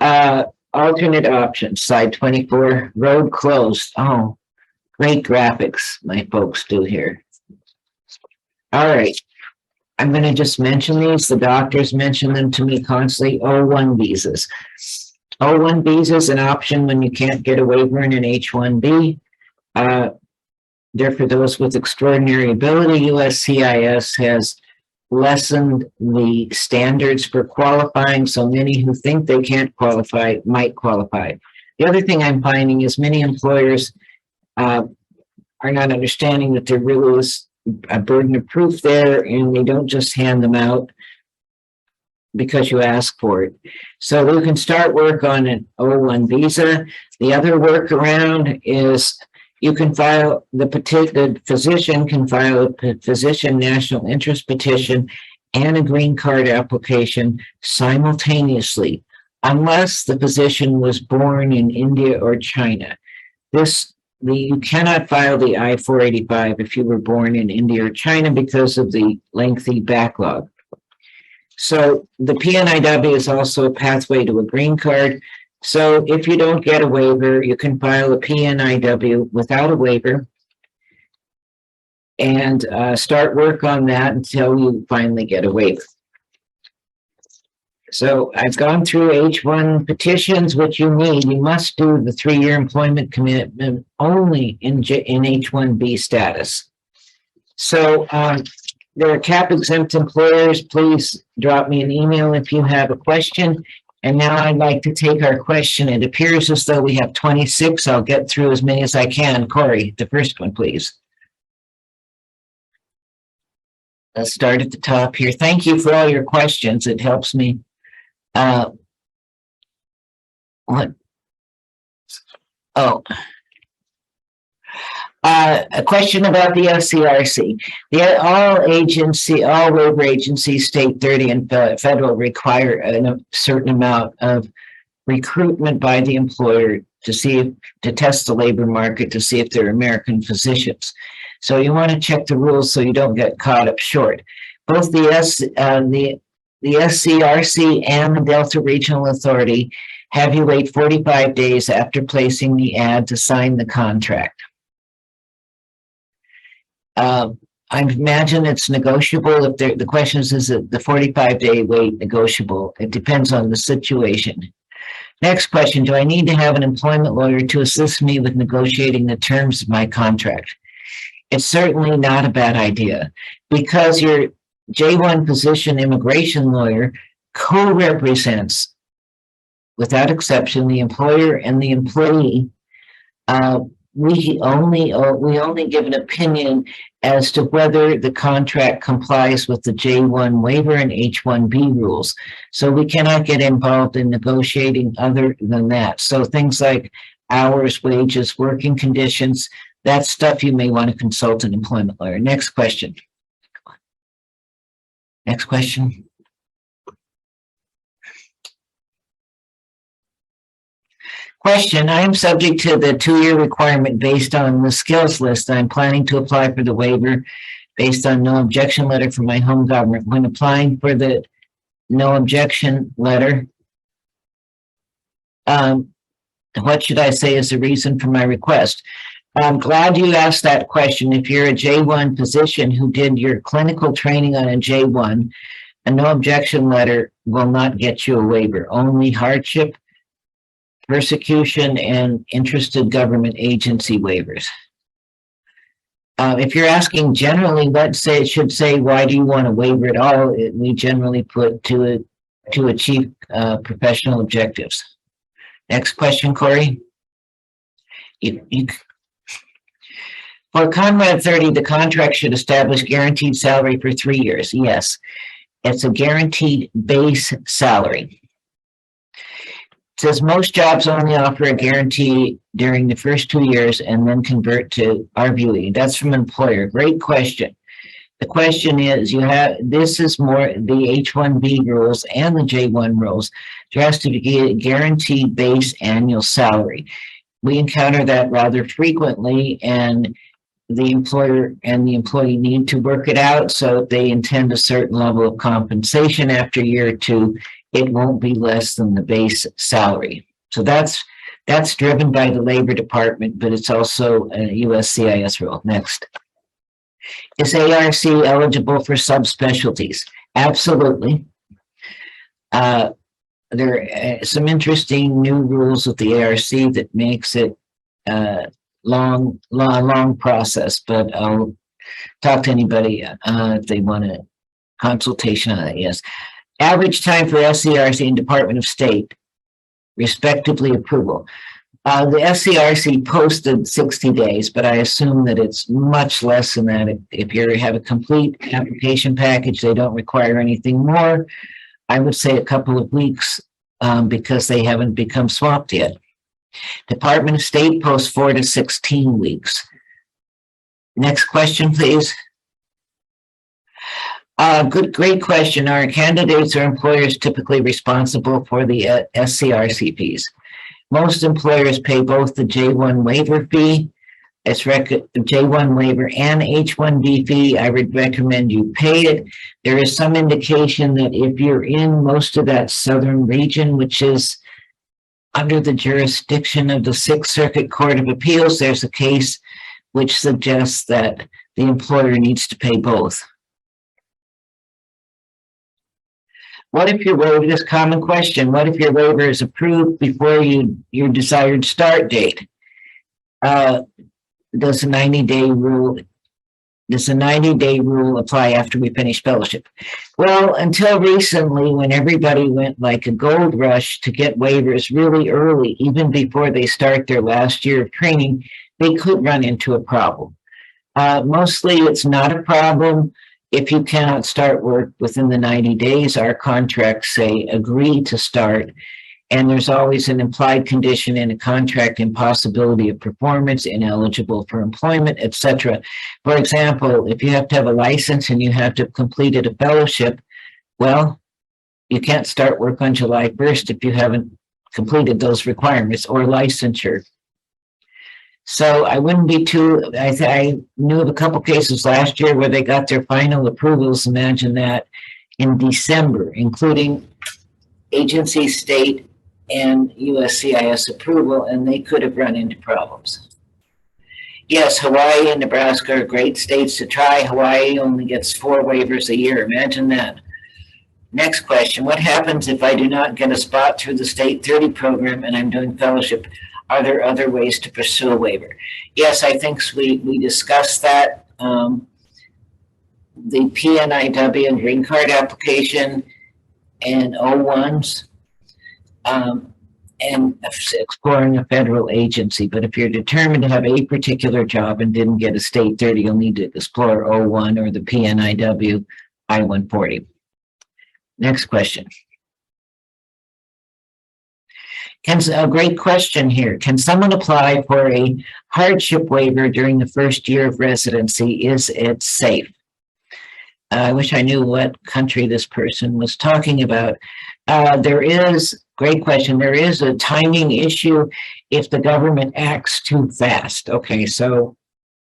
S2: Alternate options, slide 24, road closed. Oh, great graphics my folks do here. All right, I'm going to just mention these. The doctors mention them to me constantly. O1 visas. O1 visa is an option when you can't get a waiver in an H-1B. They're for those with extraordinary ability. USCIS has lessened the standards for qualifying, so many who think they can't qualify might qualify. The other thing I'm finding is many employers are not understanding that there really is a burden of proof there, and they don't just hand them out because you ask for it. So you can start work on an O1 visa. The other workaround is you can file, the physician can file a physician national interest petition and a green card application simultaneously, unless the physician was born in India or China. You cannot file the I-485 if you were born in India or China because of the lengthy backlog. So the PNIW is also a pathway to a green card. So if you don't get a waiver, you can file a PNIW without a waiver and start work on that until you finally get a waiver. So I've gone through H-1 petitions, which you need. You must do the 3-year employment commitment only in H-1B status. So there are cap exempt employers. Please drop me an email if you have a question. And now I'd like to take our question. It appears as though we have 26. I'll get through as many as I can. Corey, the first one, please. Let's start at the top here. Thank you for all your questions. It helps me. A question about the SCRC. All waiver agencies, state 30 and federal, require a certain amount of recruitment by the employer to test the labor market to see if they're American physicians. So you want to check the rules so you don't get caught up short. Both the SCRC and the Delta Regional Authority have you wait 45 days after placing the ad to sign the contract. I imagine it's negotiable. If the question is it the 45-day wait negotiable? It depends on the situation. Next question, do I need to have an employment lawyer to assist me with negotiating the terms of my contract? It's certainly not a bad idea because your J-1 physician immigration lawyer co-represents, without exception, the employer and the employee we only give an opinion as to whether the contract complies with the J-1 waiver and H-1B rules. So we cannot get involved in negotiating other than that. So things like hours, wages, working conditions, that's stuff you may want to consult an employment lawyer. Next question. Next question. Question, I am subject to the 2-year requirement based on the skills list. I'm planning to apply for the waiver based on no objection letter from my home government. When applying for the no objection letter, what should I say is the reason for my request? I'm glad you asked that question. If you're a J-1 physician who did your clinical training on a J-1, a no objection letter will not get you a waiver. Only hardship, persecution, and interested government agency waivers. If you're asking generally, let's say it should say, why do you want a waiver at all? We generally put to achieve professional objectives. Next question, Corey. For Conrad 30, the contract should establish guaranteed salary for 3 years. Yes, it's a guaranteed base salary. It says most jobs only offer a guarantee during the first 2 years and then convert to RVUE. That's from an employer. Great question. The question is, this is more the H-1B rules and the J-1 rules. There has to be a guaranteed base annual salary. We encounter that rather frequently, and the employer and the employee need to work it out. So if they intend a certain level of compensation after a year or two, it won't be less than the base salary. So that's driven by the Labor Department, but it's also a USCIS rule. Next. Is ARC eligible for subspecialties? Absolutely. There are some interesting new rules with the ARC that makes it long process, but I'll talk to anybody if they want a consultation on that. Yes. Average time for SCRC and Department of State, respectively, approval. The SCRC posted 60 days, but I assume that it's much less than that. If you have a complete application package, they don't require anything more. I would say a couple of weeks because they haven't become swamped yet. Department of State posts 4 to 16 weeks. Next question, please. Great question. Are candidates or employers typically responsible for the SCRC fees? Most employers pay both the J-1 waiver fee, J-1 waiver and H-1B fee. I would recommend you pay it. There is some indication that if you're in most of that southern region, which is under the jurisdiction of the Sixth Circuit Court of Appeals, there's a case which suggests that the employer needs to pay both. What if your waiver, this common question, what if your waiver is approved before your desired start date? Does a 90-day rule apply after we finish fellowship? Well, until recently, when everybody went like a gold rush to get waivers really early, even before they start their last year of training, they could run into a problem. Mostly it's not a problem. If you cannot start work within the 90 days, our contracts say agree to start. And there's always an implied condition in a contract, impossibility of performance, ineligible for employment, etc. For example, if you have to have a license and you have to have completed a fellowship, well, you can't start work on July 1st if you haven't completed those requirements or licensure. So I wouldn't be too, I knew of a couple cases last year where they got their final approvals, imagine that, in December, including agency, state, and USCIS approval, and they could have run into problems. Yes, Hawaii and Nebraska are great states to try. Hawaii only gets 4 waivers a year. Imagine that. Next question. What happens if I do not get a spot through the State 30 program and I'm doing fellowship? Are there other ways to pursue a waiver? Yes, I think we discussed that. The PNIW and green card application and O1s. and exploring a federal agency. But if you're determined to have a particular job and didn't get a state 30, you'll need to explore O1 or the PNIW I-140. Next question. A great question here. Can someone apply for a hardship waiver during the first year of residency? Is it safe? I wish I knew what country this person was talking about. Great question. There is a timing issue if the government acts too fast. Okay, so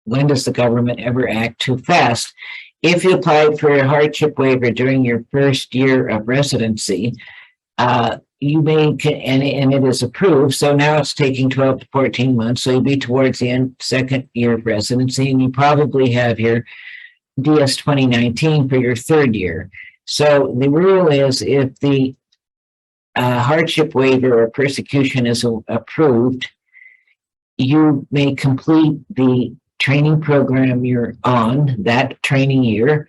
S2: when does the government ever act too fast? If you applied for a hardship waiver during your first year of residency, you may, and it is approved, so now it's taking 12 to 14 months, so you'll be towards the second year of residency, and you probably have your DS 2019 for your third year. So the rule is if the hardship waiver or persecution is approved, you may complete the training program you're on that training year,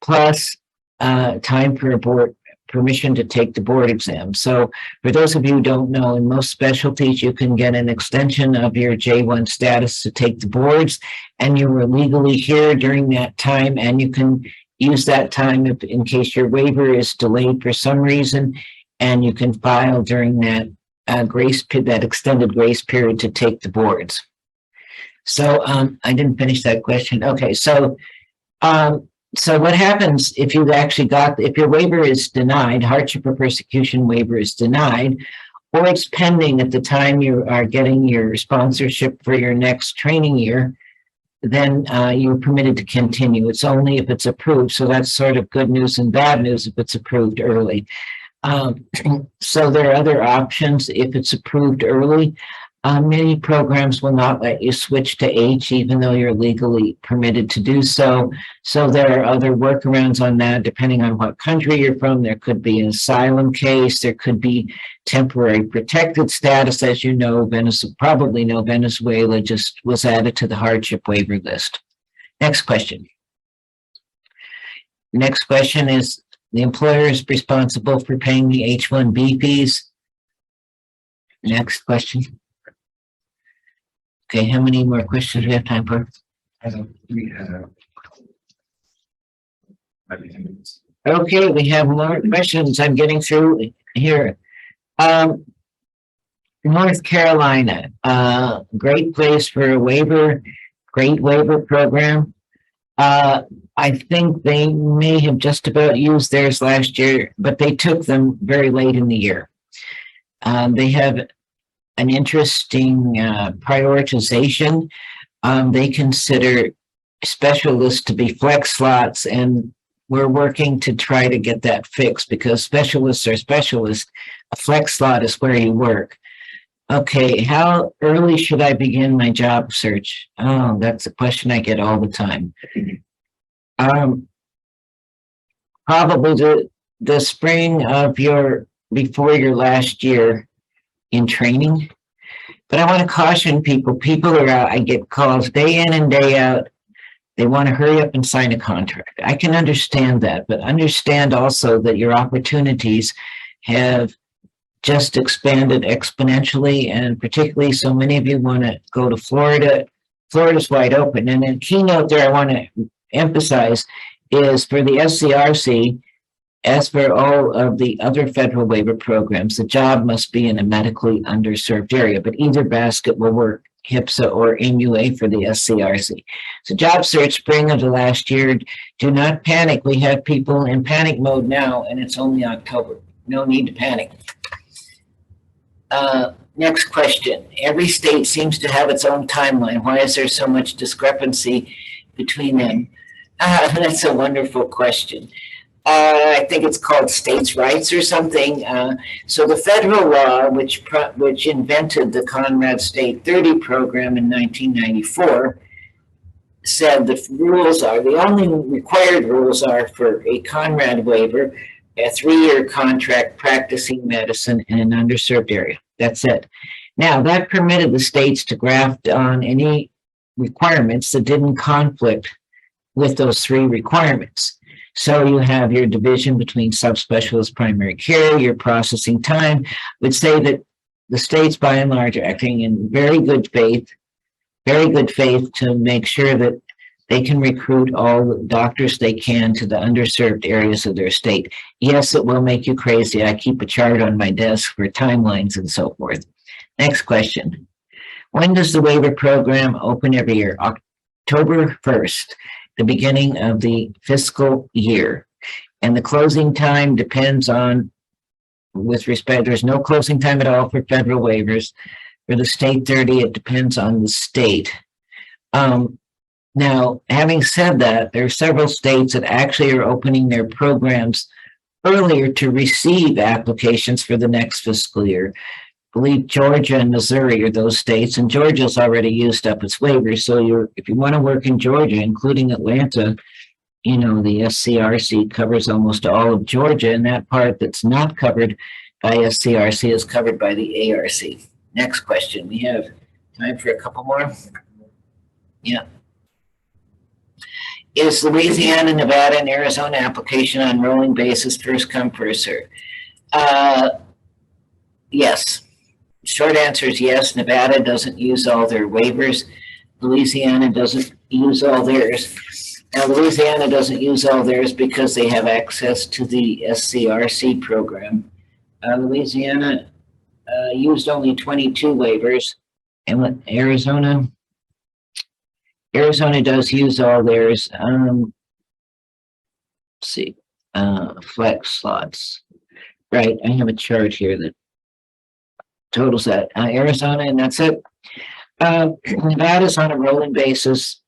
S2: plus time for permission to take the board exam. So for those of you who don't know, in most specialties, you can get an extension of your J-1 status to take the boards, and you were legally here during that time, and you can use that time in case your waiver is delayed for some reason, and you can file during that that extended grace period to take the boards. So I didn't finish that question. Okay, so what happens if you if your waiver is denied, hardship or persecution waiver is denied, or it's pending at the time you are getting your sponsorship for your next training year, then you're permitted to continue. It's only if it's approved. So that's sort of good news and bad news if it's approved early. So there are other options if it's approved early. Many programs will not let you switch to H, even though you're legally permitted to do so. So there are other workarounds on that, depending on what country you're from. There could be an asylum case. There could be temporary protected status. As you know, probably know, Venezuela just was added to the hardship waiver list. Next question. Next question is, the employer is responsible for paying the H-1B fees. Next question. Okay, how many more questions do we have time for? Okay, we have more questions. I'm getting through here. North Carolina, great place for a waiver, great waiver program. I think they may have just about used theirs last year, but they took them very late in the year. They have an interesting prioritization. They consider specialists to be flex slots, and we're working to try to get that fixed because specialists are specialists. A flex slot is where you work. Okay, how early should I begin my job search? Oh, that's a question I get all the time. Probably the spring of before your last year in training. But I want to caution people are out. I get calls day in and day out. They want to hurry up and sign a contract. I can understand that, but understand also that your opportunities have just expanded exponentially, and particularly so many of you want to go to Florida. Florida's wide open. And a keynote there I want to emphasize is for the SCRC, as for all of the other federal waiver programs, the job must be in a medically underserved area, but either basket will work, HPSA or MUA for the SCRC. So job search spring of the last year, do not panic. We have people in panic mode now, and it's only October. No need to panic. Next question. Every state seems to have its own timeline. Why is there so much discrepancy between them? That's a wonderful question. I think it's called states' rights or something. So the federal law, which invented the Conrad State 30 program in 1994, said the only required rules are for a Conrad waiver, a 3-year contract practicing medicine in an underserved area. That's it. Now, that permitted the states to graft on any requirements that didn't conflict with those 3 requirements. So you have your division between subspecialist primary care, your processing time would say that the states by and large are acting in very good faith to make sure that they can recruit all the doctors they can to the underserved areas of their state. Yes, it will make you crazy. I keep a chart on my desk for timelines and so forth. Next question. When does the waiver program open every year? October 1st, the beginning of the fiscal year. And the closing time depends on, with respect, there's no closing time at all for federal waivers. For the state 30, it depends on the state. Now, having said that, there are several states that actually are opening their programs earlier to receive applications for the next fiscal year. I believe Georgia and Missouri are those states, and Georgia's already used up its waivers. So if you want to work in Georgia, including Atlanta, you know, the SCRC covers almost all of Georgia, and that part that's not covered by SCRC is covered by the ARC. Next question. We have time for a couple more. Yeah. Is Louisiana, Nevada, and Arizona application on rolling basis, first come, first serve? Yes. Short answer is yes. Nevada doesn't use all their waivers. Louisiana doesn't use all theirs. Now, Louisiana doesn't use all theirs because they have access to the SCRC program. Louisiana used only 22 waivers, and with Arizona does use all theirs. Let's see, flex slots. Right, I have a chart here that totals that. Arizona, and that's it. Nevada's on a rolling basis,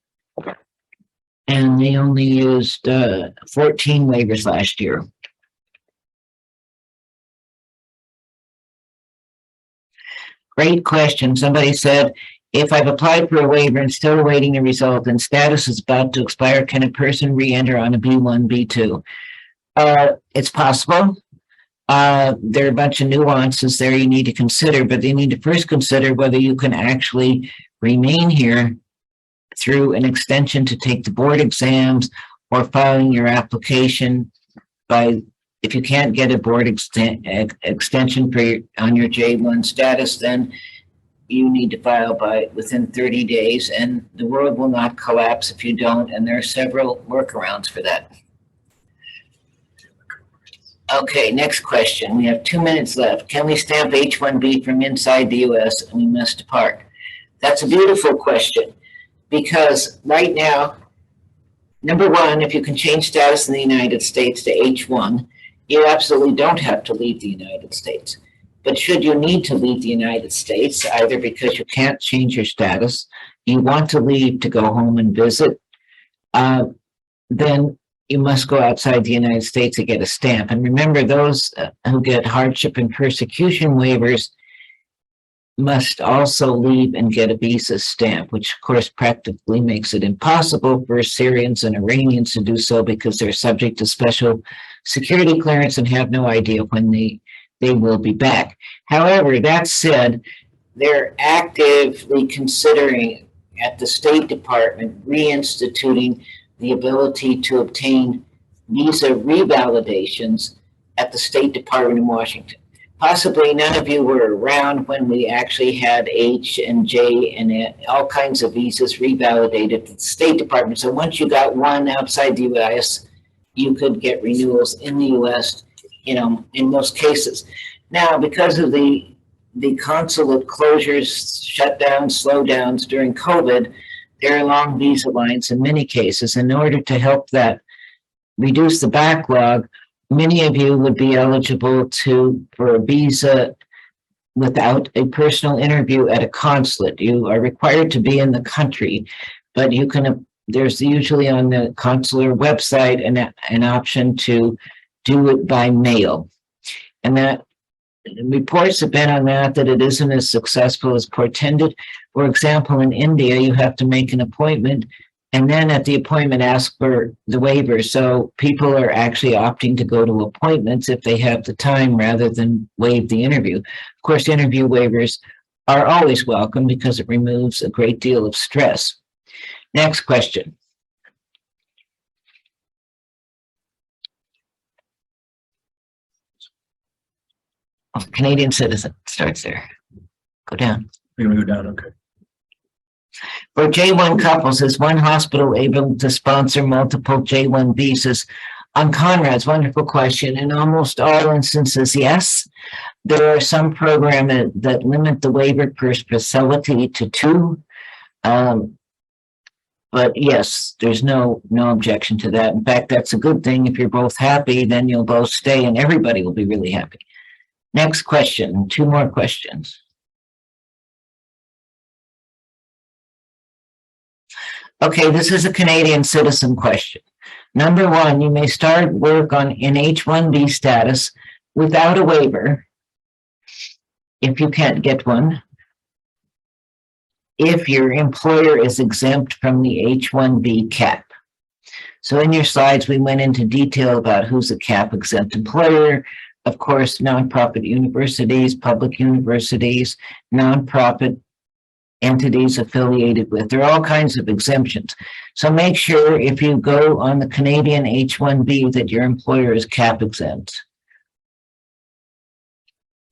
S2: and they only used 14 waivers last year. Great question. Somebody said, if I've applied for a waiver and still awaiting the result and status is about to expire, can a person re-enter on a B1, B2? It's possible. There are a bunch of nuances there you need to consider, but you need to first consider whether you can actually remain here through an extension to take the board exams or filing your application by, if you can't get a board extension on your J1 status, then you need to file by within 30 days, and the world will not collapse if you don't, and there are several workarounds for that. Okay, next question. We have 2 minutes left. Can we stamp H-1B from inside the U.S. and we must depart? That's a beautiful question, because right now, number one, if you can change status in the United States to H-1, you absolutely don't have to leave the United States. But should you need to leave the United States, either because you can't change your status, you want to leave to go home and visit, then you must go outside the United States to get a stamp. And remember, those who get hardship and persecution waivers must also leave and get a visa stamp, which of course practically makes it impossible for Syrians and Iranians to do so because they're subject to special security clearance and have no idea when they will be back. However, that said, they're actively considering at the State Department reinstituting the ability to obtain visa revalidations at the State Department in Washington. Possibly none of you were around when we actually had H and J and all kinds of visas revalidated at the State Department. So once you got one outside the U.S., you could get renewals in the U.S., you know, in most cases. Now, because of the consulate closures, shutdowns, slowdowns during COVID, there are long visa lines in many cases. In order to help that reduce the backlog, many of you would be eligible for a visa without a personal interview at a consulate. You are required to be in the country, but you can, there's usually on the consular website an option to do it by mail. And that reports have been on that it isn't as successful as portended. For example, in India, you have to make an appointment and then at the appointment ask for the waiver. So people are actually opting to go to appointments if they have the time rather than waive the interview. Of course, interview waivers are always welcome because it removes a great deal of stress. Next question. Canadian citizen starts there. Go down.
S3: We're gonna go down, okay.
S2: For J-1 couples, is one hospital able to sponsor multiple J-1 visas? On Conrad's wonderful question, in almost all instances, yes. There are some programs that limit the waiver per facility to 2. But yes, there's no objection to that. In fact, that's a good thing. If you're both happy, then you'll both stay and everybody will be really happy. Next question, 2 more questions. Okay, this is a Canadian citizen question. Number 1, you may start work in H-1B status without a waiver if you can't get one, if your employer is exempt from the H-1B cap. So in your slides, we went into detail about who's a cap exempt employer. Of course, nonprofit universities, public universities, nonprofit entities affiliated with. There are all kinds of exemptions. So make sure if you go on the Canadian H-1B that your employer is cap exempt.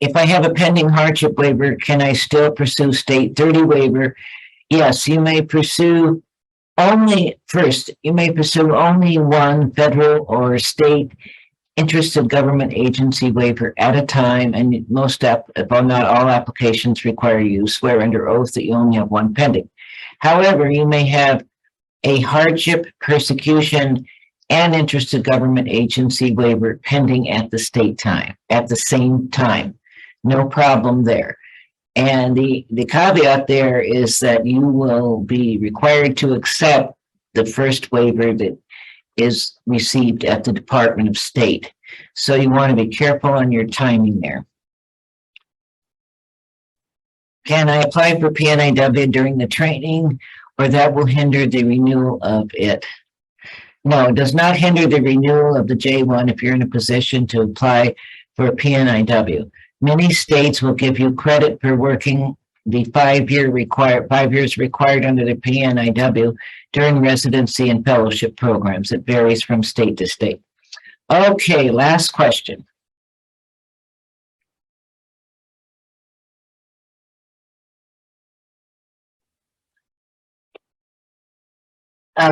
S2: If I have a pending hardship waiver, can I still pursue state 30 waiver? Yes, you may pursue only one federal or state interested government agency waiver at a time, and most, if not all, applications require you swear under oath that you only have one pending. However, you may have a hardship, persecution, and interested government agency waiver pending at the same time. No problem there. And the caveat there is that you will be required to accept the first waiver that is received at the Department of State. So you want to be careful on your timing there. Can I apply for PNIW during the training, or that will hinder the renewal of it? No, it does not hinder the renewal of the J-1 if you're in a position to apply for a PNIW. Many states will give you credit for working the 5 years required under the PNIW during residency and fellowship programs. It varies from state to state. Okay, last question.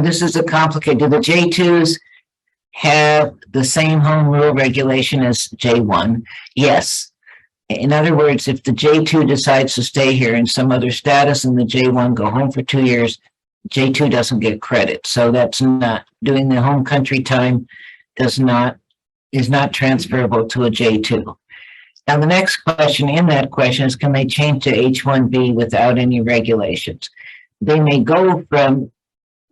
S2: This is a complicated. Do the J2s have the same home rule regulation as J1? Yes. In other words, if the J2 decides to stay here in some other status and the J1 go home for 2 years, J2 doesn't get credit. So that's not doing the home country time is not transferable to a J2. Now, the next question in that question is, can they change to H-1B without any regulations? They may go from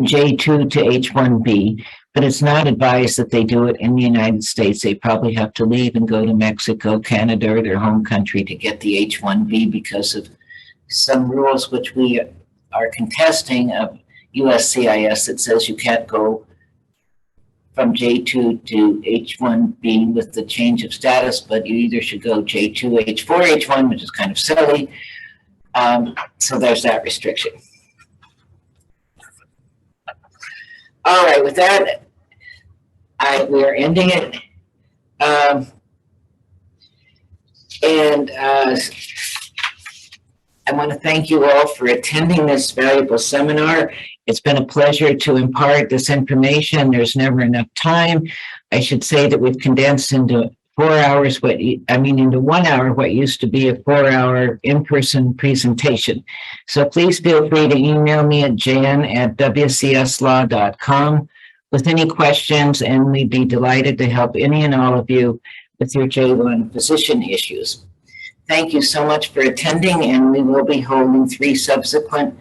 S2: J2 to H-1B, but it's not advised that they do it in the United States. They probably have to leave and go to Mexico, Canada, or their home country to get the H-1B because of some rules which we are contesting of USCIS that says you can't go from J2 to H-1B with the change of status, but you either should go J2, H4, H1, which is kind of silly. So there's that restriction. All right, with that, we are ending it. I want to thank you all for attending this valuable seminar. It's been a pleasure to impart this information. There's never enough time. I should say that we've condensed into 4 hours, into 1 hour, what used to be a 4-hour in-person presentation. So please feel free to email me at jan@wcslaw.com with any questions, and we'd be delighted to help any and all of you with your J-1 physician issues. Thank you so much for attending, and we will be holding 3 subsequent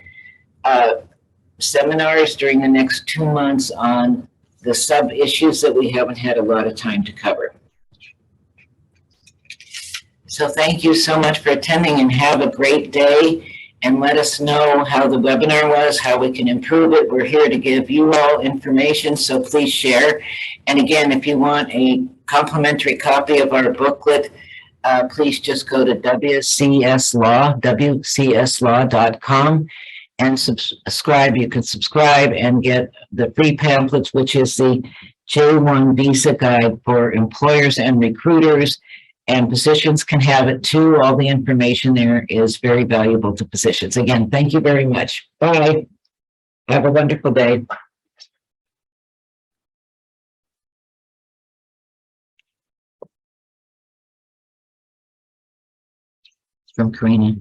S2: seminars during the next 2 months on the sub-issues that we haven't had a lot of time to cover. So thank you so much for attending, and have a great day, and let us know how the webinar was, how we can improve it. We're here to give you all information, so please share. And again, if you want a complimentary copy of our booklet, please just go to wcslaw.com and subscribe. You can subscribe and get the free pamphlets, which is the J-1 Visa Guide for employers and recruiters, and physicians can have it too. All the information there is very valuable to physicians. Again, thank you very much. Bye. Have a wonderful day. From Karina.